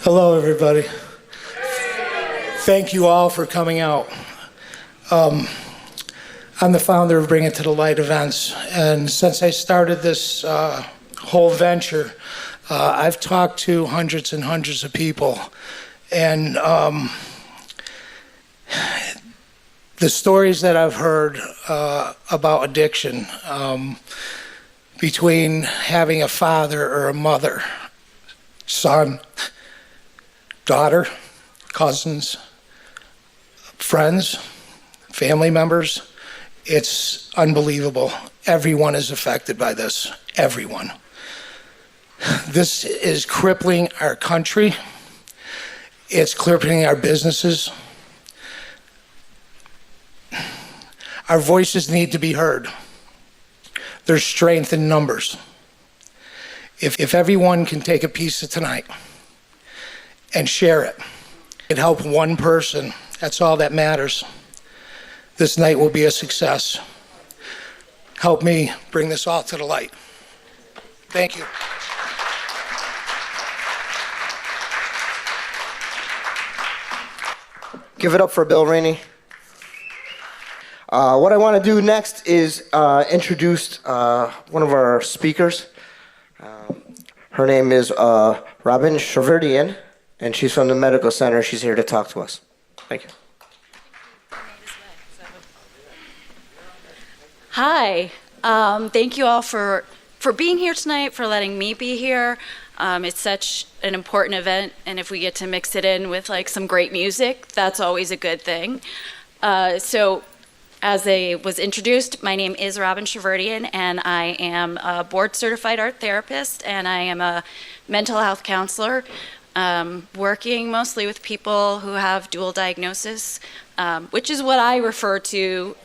Hello, everybody. Thank you all for coming out. I'm the founder of Bring It to the Light events, and since I started this whole venture, I've talked to hundreds and hundreds of people, and the stories that I've heard about addiction, between having a father or a mother, son, daughter, cousins, friends, family members, it's unbelievable. Everyone is affected by this, everyone. This is crippling our country. It's crippling our businesses. Our voices need to be heard. There's strength in numbers. If everyone can take a piece of tonight and share it, and help one person, that's all that matters. This night will be a success. Help me bring this all to the light. Thank you. Give it up for Bill Reaney. What I want to do next is introduce one of our speakers. Her name is Robin Shaverdian, and she's from the medical center. She's here to talk to us. Thank you. Hi. Thank you all for being here tonight, for letting me be here. It's such an important event, and if we get to mix it in with like some great music, that's always a good thing. So, as I was introduced, my name is Robin Shaverdian, and I am a board-certified art therapist, and I am a mental health counselor, working mostly with people who have dual diagnosis, which is what I refer to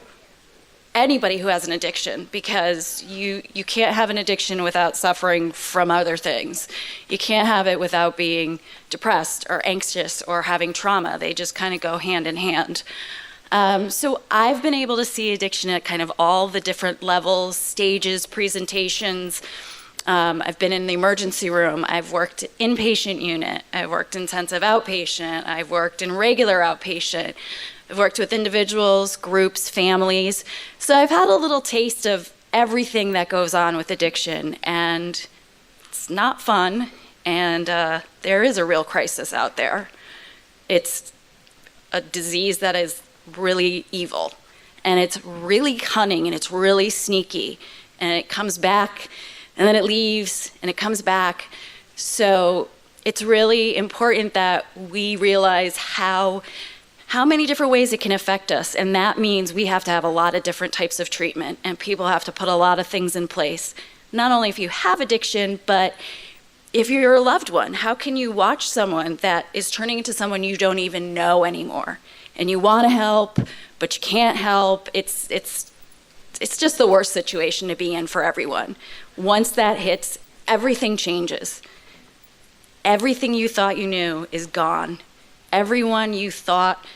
anybody who has an addiction, because you can't have an addiction without suffering from other things. You can't have it without being depressed or anxious or having trauma. They just kind of go hand in hand. So I've been able to see addiction at kind of all the different levels, stages, presentations. I've been in the emergency room. I've worked inpatient unit. I've worked intensive outpatient. I've worked in regular outpatient. I've worked with individuals, groups, families. So I've had a little taste of everything that goes on with addiction, and it's not fun, and there is a real crisis out there. It's a disease that is really evil, and it's really cunning, and it's really sneaky, and it comes back, and then it leaves, and it comes back. So it's really important that we realize how many different ways it can affect us, and that means we have to have a lot of different types of treatment, and people have to put a lot of things in place. Not only if you have addiction, but if you're a loved one. How can you watch someone that is turning into someone you don't even know anymore, and you want to help, but you can't help? It's just the worst situation to be in for everyone. Once that hits, everything changes. Everything you thought you knew is gone. Everyone you thought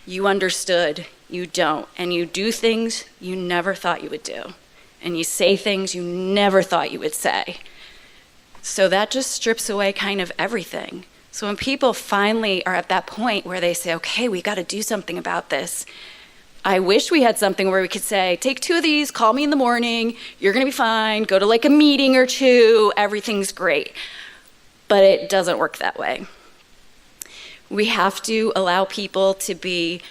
you understood, you don't. And you do things you never thought you would do. And you say things you never thought you would say. So that just strips away kind of everything. So when people finally are at that point where they say, okay, we got to do something about this, I wish we had something where we could say, take 2 of these, call me in the morning, you're going to be fine, go to like a meeting or 2, everything's great. But it doesn't work that way. We have to allow people to be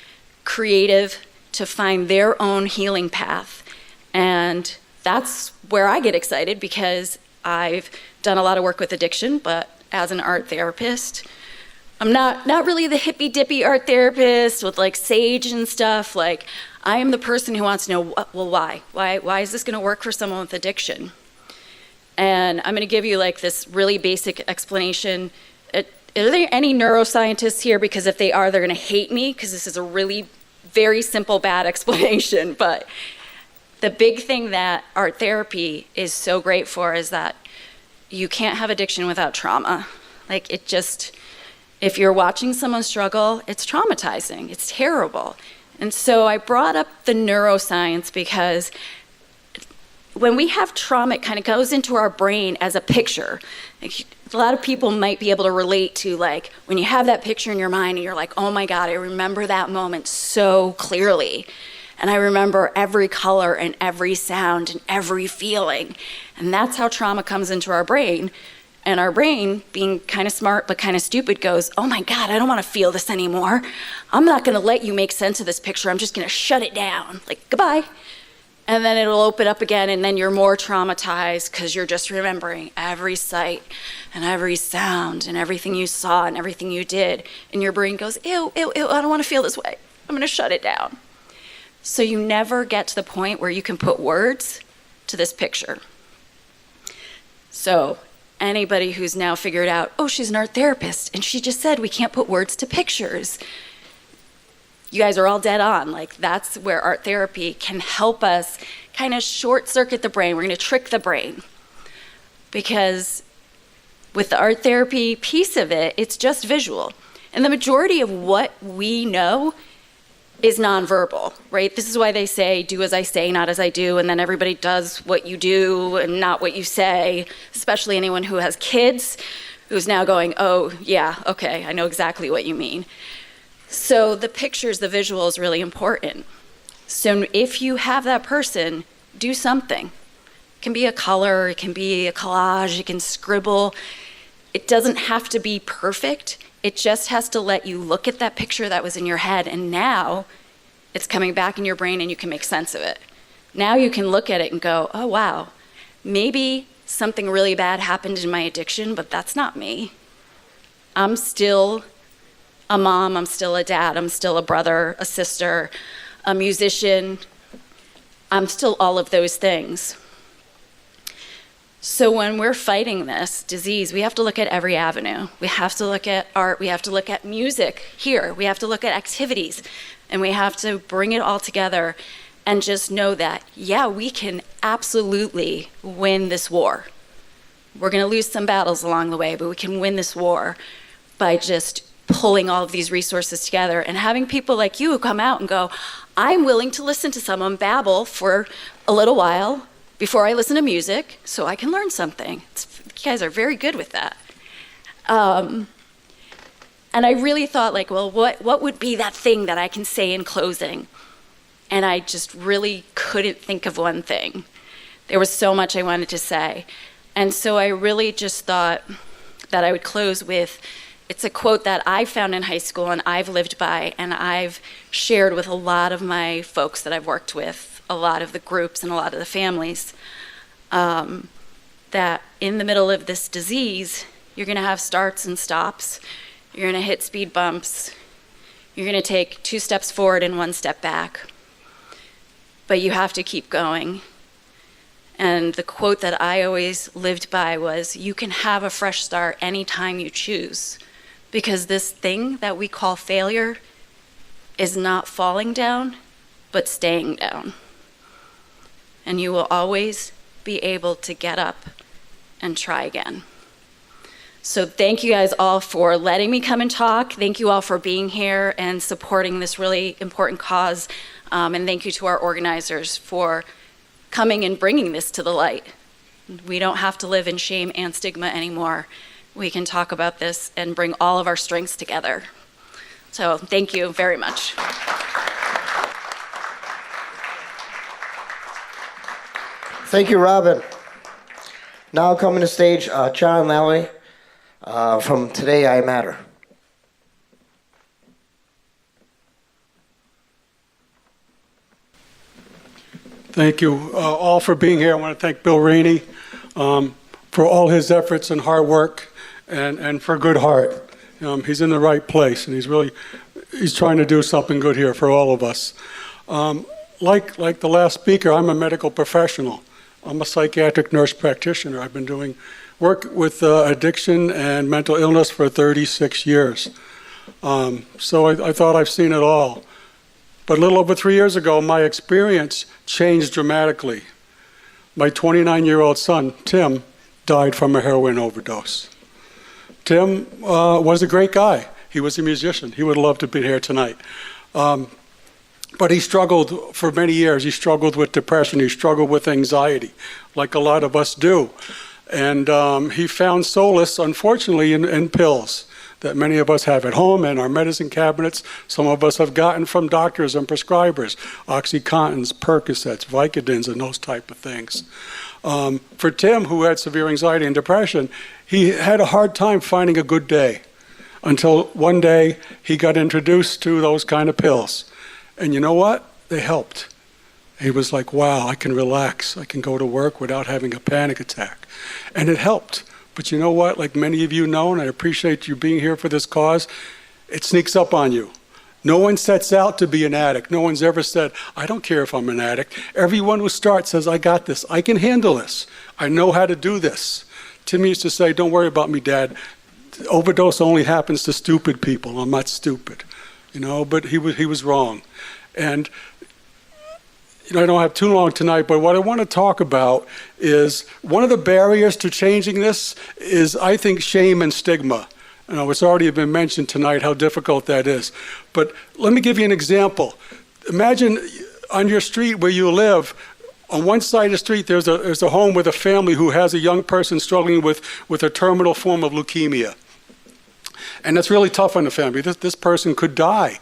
creative, to find their own healing path. And that's where I get excited, because I've done a lot of work with addiction, but as an art therapist, I'm not really the hippy-dippy art therapist with like sage and stuff. Like, I am the person who wants to know, well, why? Why is this going to work for someone with addiction? And I'm going to give you like this really basic explanation. Are there any neuroscientists here? Because if they are, they're going to hate me, because this is a really very simple, bad explanation. But the big thing that art therapy is so great for is that you can't have addiction without trauma. Like, it just, if you're watching someone struggle, it's traumatizing, it's terrible. And so I brought up the neuroscience because when we have trauma, it kind of goes into our brain as a picture. Like, a lot of people might be able to relate to, like, when you have that picture in your mind and you're like, oh my God, I remember that moment so clearly. And I remember every color and every sound and every feeling. And that's how trauma comes into our brain. And our brain, being kind of smart but kind of stupid, goes, oh my God, I don't want to feel this anymore. I'm not going to let you make sense of this picture. I'm just going to shut it down. Like, goodbye. And then it'll open up again, and then you're more traumatized because you're just remembering every sight and every sound and everything you saw and everything you did. And your brain goes, ew, ew, ew, I don't want to feel this way. I'm going to shut it down. So you never get to the point where you can put words to this picture. So anybody who's now figured out, oh, she's an art therapist, and she just said we can't put words to pictures. You guys are all dead on. Like, that's where art therapy can help us kind of short circuit the brain. We're going to trick the brain. Because with the art therapy piece of it, it's just visual. And the majority of what we know is nonverbal, right? This is why they say, do as I say, not as I do. And then everybody does what you do and not what you say, especially anyone who has kids who's now going, oh, yeah, okay, I know exactly what you mean. So the pictures, the visual is really important. So if you have that person, do something. It can be a color, it can be a collage, it can scribble. It doesn't have to be perfect. It just has to let you look at that picture that was in your head, and now it's coming back in your brain and you can make sense of it. Now you can look at it and go, oh wow, maybe something really bad happened in my addiction, but that's not me. I'm still a mom, I'm still a dad, I'm still a brother, a sister, a musician. I'm still all of those things. So when we're fighting this disease, we have to look at every avenue. We have to look at art, we have to look at music here, we have to look at activities, and we have to bring it all together and just know that, yeah, we can absolutely win this war. We're gonna lose some battles along the way, but we can win this war by just pulling all of these resources together and having people like you come out and go, I'm willing to listen to someone babble for a little while before I listen to music so I can learn something. You guys are very good with that. And I really thought, like, well, what would be that thing that I can say in closing? And I just really couldn't think of one thing. There was so much I wanted to say. And so I really just thought that I would close with, it's a quote that I found in high school and I've lived by and I've shared with a lot of my folks that I've worked with, a lot of the groups and a lot of the families, that in the middle of this disease, you're gonna have starts and stops, you're gonna hit speed bumps, you're gonna take 2 steps forward and 1 step back, but you have to keep going. And the quote that I always lived by was, you can have a fresh start anytime you choose. Because this thing that we call failure is not falling down, but staying down. And you will always be able to get up and try again. So thank you guys all for letting me come and talk. Thank you all for being here and supporting this really important cause. And thank you to our organizers for coming and bringing this to the light. We don't have to live in shame and stigma anymore. We can talk about this and bring all of our strengths together. So thank you very much. Thank you, Robin. Now coming to stage, John Lally from Today I Matter. Thank you all for being here. I want to thank Bill Reaney for all his efforts and hard work and for good heart. He's in the right place and he's trying to do something good here for all of us. Like the last speaker, I'm a medical professional. I'm a psychiatric nurse practitioner. I've been doing work with addiction and mental illness for 36 years. So I thought I've seen it all. But a little over 3 years ago, my experience changed dramatically. My 29-year-old son, Tim, died from a heroin overdose. Tim was a great guy. He was a musician. He would love to be here tonight. But he struggled for many years. He struggled with depression. He struggled with anxiety, like a lot of us do. And he found solace, unfortunately, in pills that many of us have at home in our medicine cabinets. Some of us have gotten from doctors and prescribers, OxyContins, Percocets, Vicodins, and those type of things. For Tim, who had severe anxiety and depression, he had a hard time finding a good day until one day he got introduced to those kind of pills. And you know what? They helped. He was like, wow, I can relax. I can go to work without having a panic attack. And it helped. But you know what? Like many of you know, and I appreciate you being here for this cause, it sneaks up on you. No one sets out to be an addict. No one's ever said, I don't care if I'm an addict. Everyone who starts says, I got this. I can handle this. I know how to do this. Tim used to say, don't worry about me, Dad. Overdose only happens to stupid people. I'm not stupid. You know, but he was wrong. And you know, I don't have too long tonight, but what I want to talk about is one of the barriers to changing this is, I think, shame and stigma. You know, it's already been mentioned tonight how difficult that is. But let me give you an example. Imagine on your street where you live, on one side of the street, there's a home with a family who has a young person struggling with a terminal form of leukemia. And that's really tough on the family. This person could die.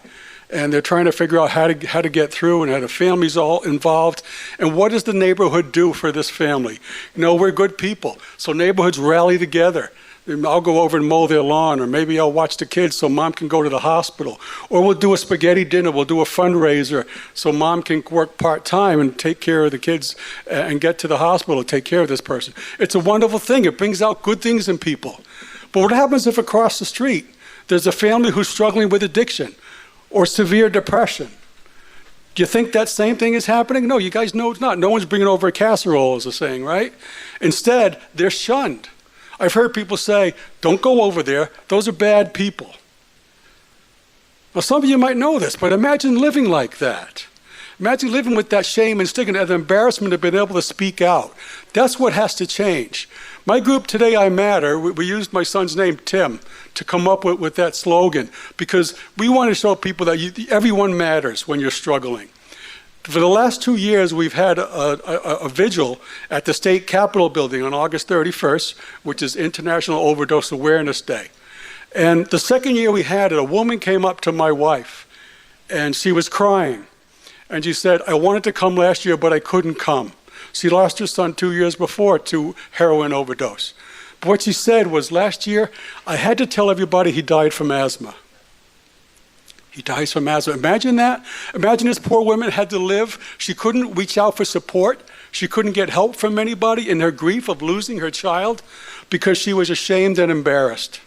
And they're trying to figure out how to get through, and how the family's all involved. And what does the neighborhood do for this family? You know, we're good people, so neighborhoods rally together. I'll go over and mow their lawn, or maybe I'll watch the kids so mom can go to the hospital. Or we'll do a spaghetti dinner, we'll do a fundraiser so mom can work part-time and take care of the kids and get to the hospital to take care of this person. It's a wonderful thing. It brings out good things in people. But what happens if across the street there's a family who's struggling with addiction or severe depression? Do you think that same thing is happening? No, you guys know it's not. No one's bringing over a casserole, is the saying, right? Instead, they're shunned. I've heard people say, don't go over there. Those are bad people. Well, some of you might know this, but imagine living like that. Imagine living with that shame and stigma and the embarrassment of being able to speak out. That's what has to change. My group, Today I Matter, we used my son's name, Tim, to come up with that slogan, because we want to show people that everyone matters when you're struggling. For the last 2 years, we've had a vigil at the State Capitol building on August 31st, which is International Overdose Awareness Day. And the second year we had it, a woman came up to my wife, and she was crying. And she said, I wanted to come last year, but I couldn't come. She lost her son 2 years before to heroin overdose. But what she said was, last year, I had to tell everybody he died from asthma. He dies from asthma. Imagine that. Imagine this poor woman had to live. She couldn't reach out for support. She couldn't get help from anybody in her grief of losing her child because she was ashamed and embarrassed.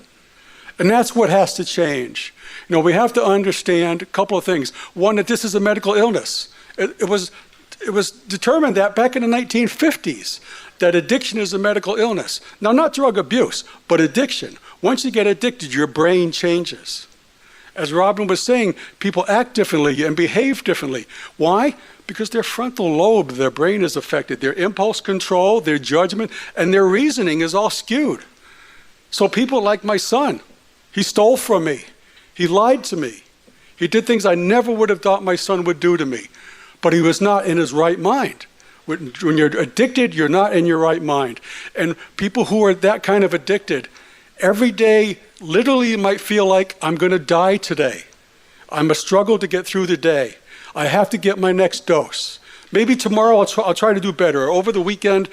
And that's what has to change. You know, we have to understand a couple of things. One, that this is a medical illness. It was determined that back in the 1950s, that addiction is a medical illness. Now, not drug abuse, but addiction. Once you get addicted, your brain changes. As Robin was saying, people act differently and behave differently. Why? Because their frontal lobe, their brain is affected. Their impulse control, their judgment, and their reasoning is all skewed. So people like my son, he stole from me. He lied to me. He did things I never would have thought my son would do to me. But he was not in his right mind. When you're addicted, you're not in your right mind. And people who are that kind of addicted, every day, literally might feel like, I'm going to die today. I must struggle to get through the day. I have to get my next dose. Maybe tomorrow I'll try to do better. Or over the weekend,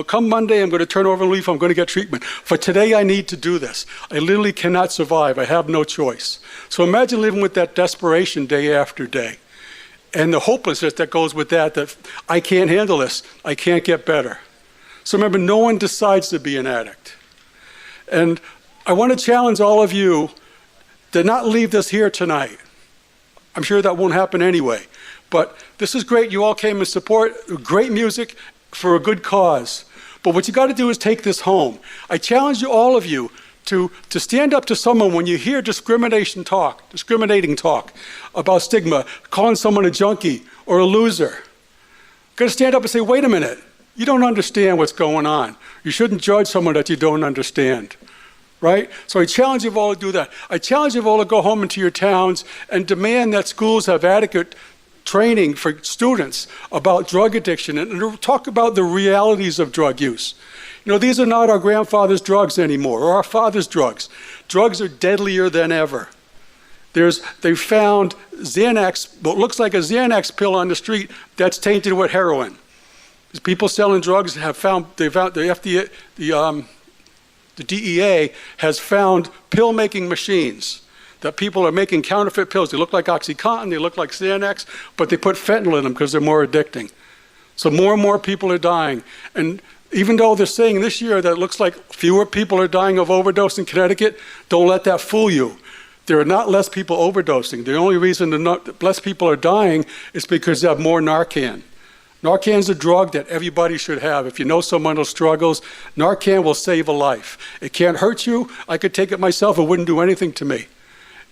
come Monday, I'm going to turn over a leaf, I'm going to get treatment. For today, I need to do this. I literally cannot survive. I have no choice. So imagine living with that desperation day after day. And the hopelessness that goes with that I can't handle this. I can't get better. So remember, no one decides to be an addict. And I want to challenge all of you to not leave this here tonight. I'm sure that won't happen anyway. But this is great. You all came in support. Great music for a good cause. But what you got to do is take this home. I challenge you, all of you, to stand up to someone when you hear discriminating talk about stigma, calling someone a junkie or a loser. You've got to stand up and say, wait a minute, you don't understand what's going on. You shouldn't judge someone that you don't understand. Right? So I challenge you all to do that. I challenge you all to go home into your towns and demand that schools have adequate training for students about drug addiction and to talk about the realities of drug use. You know, these are not our grandfather's drugs anymore, or our father's drugs. Drugs are deadlier than ever. They found Xanax, what looks like a Xanax pill on the street that's tainted with heroin. People selling drugs have found, the FDA, the DEA has found pill-making machines that people are making counterfeit pills. They look like OxyContin, they look like Xanax, but they put fentanyl in them because they're more addicting. So more and more people are dying. And even though they're saying this year that it looks like fewer people are dying of overdose in Connecticut, don't let that fool you. There are not less people overdosing. The only reason less people are dying is because they have more Narcan. Narcan's a drug that everybody should have. If you know someone who struggles, Narcan will save a life. It can't hurt you. I could take it myself. It wouldn't do anything to me.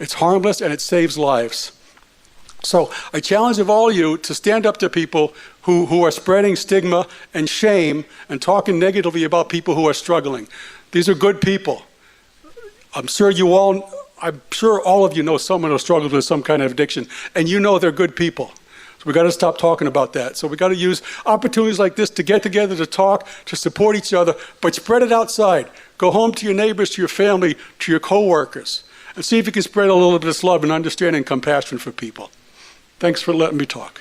It's harmless and it saves lives. So I challenge of all you to stand up to people who are spreading stigma and shame and talking negatively about people who are struggling. These are good people. I'm sure all of you know someone who struggles with some kind of addiction, and you know they're good people. So we got to stop talking about that. So we got to use opportunities like this to get together, to talk, to support each other, but spread it outside. Go home to your neighbors, to your family, to your coworkers, and see if you can spread a little bit of this love and understanding and compassion for people. Thanks for letting me talk.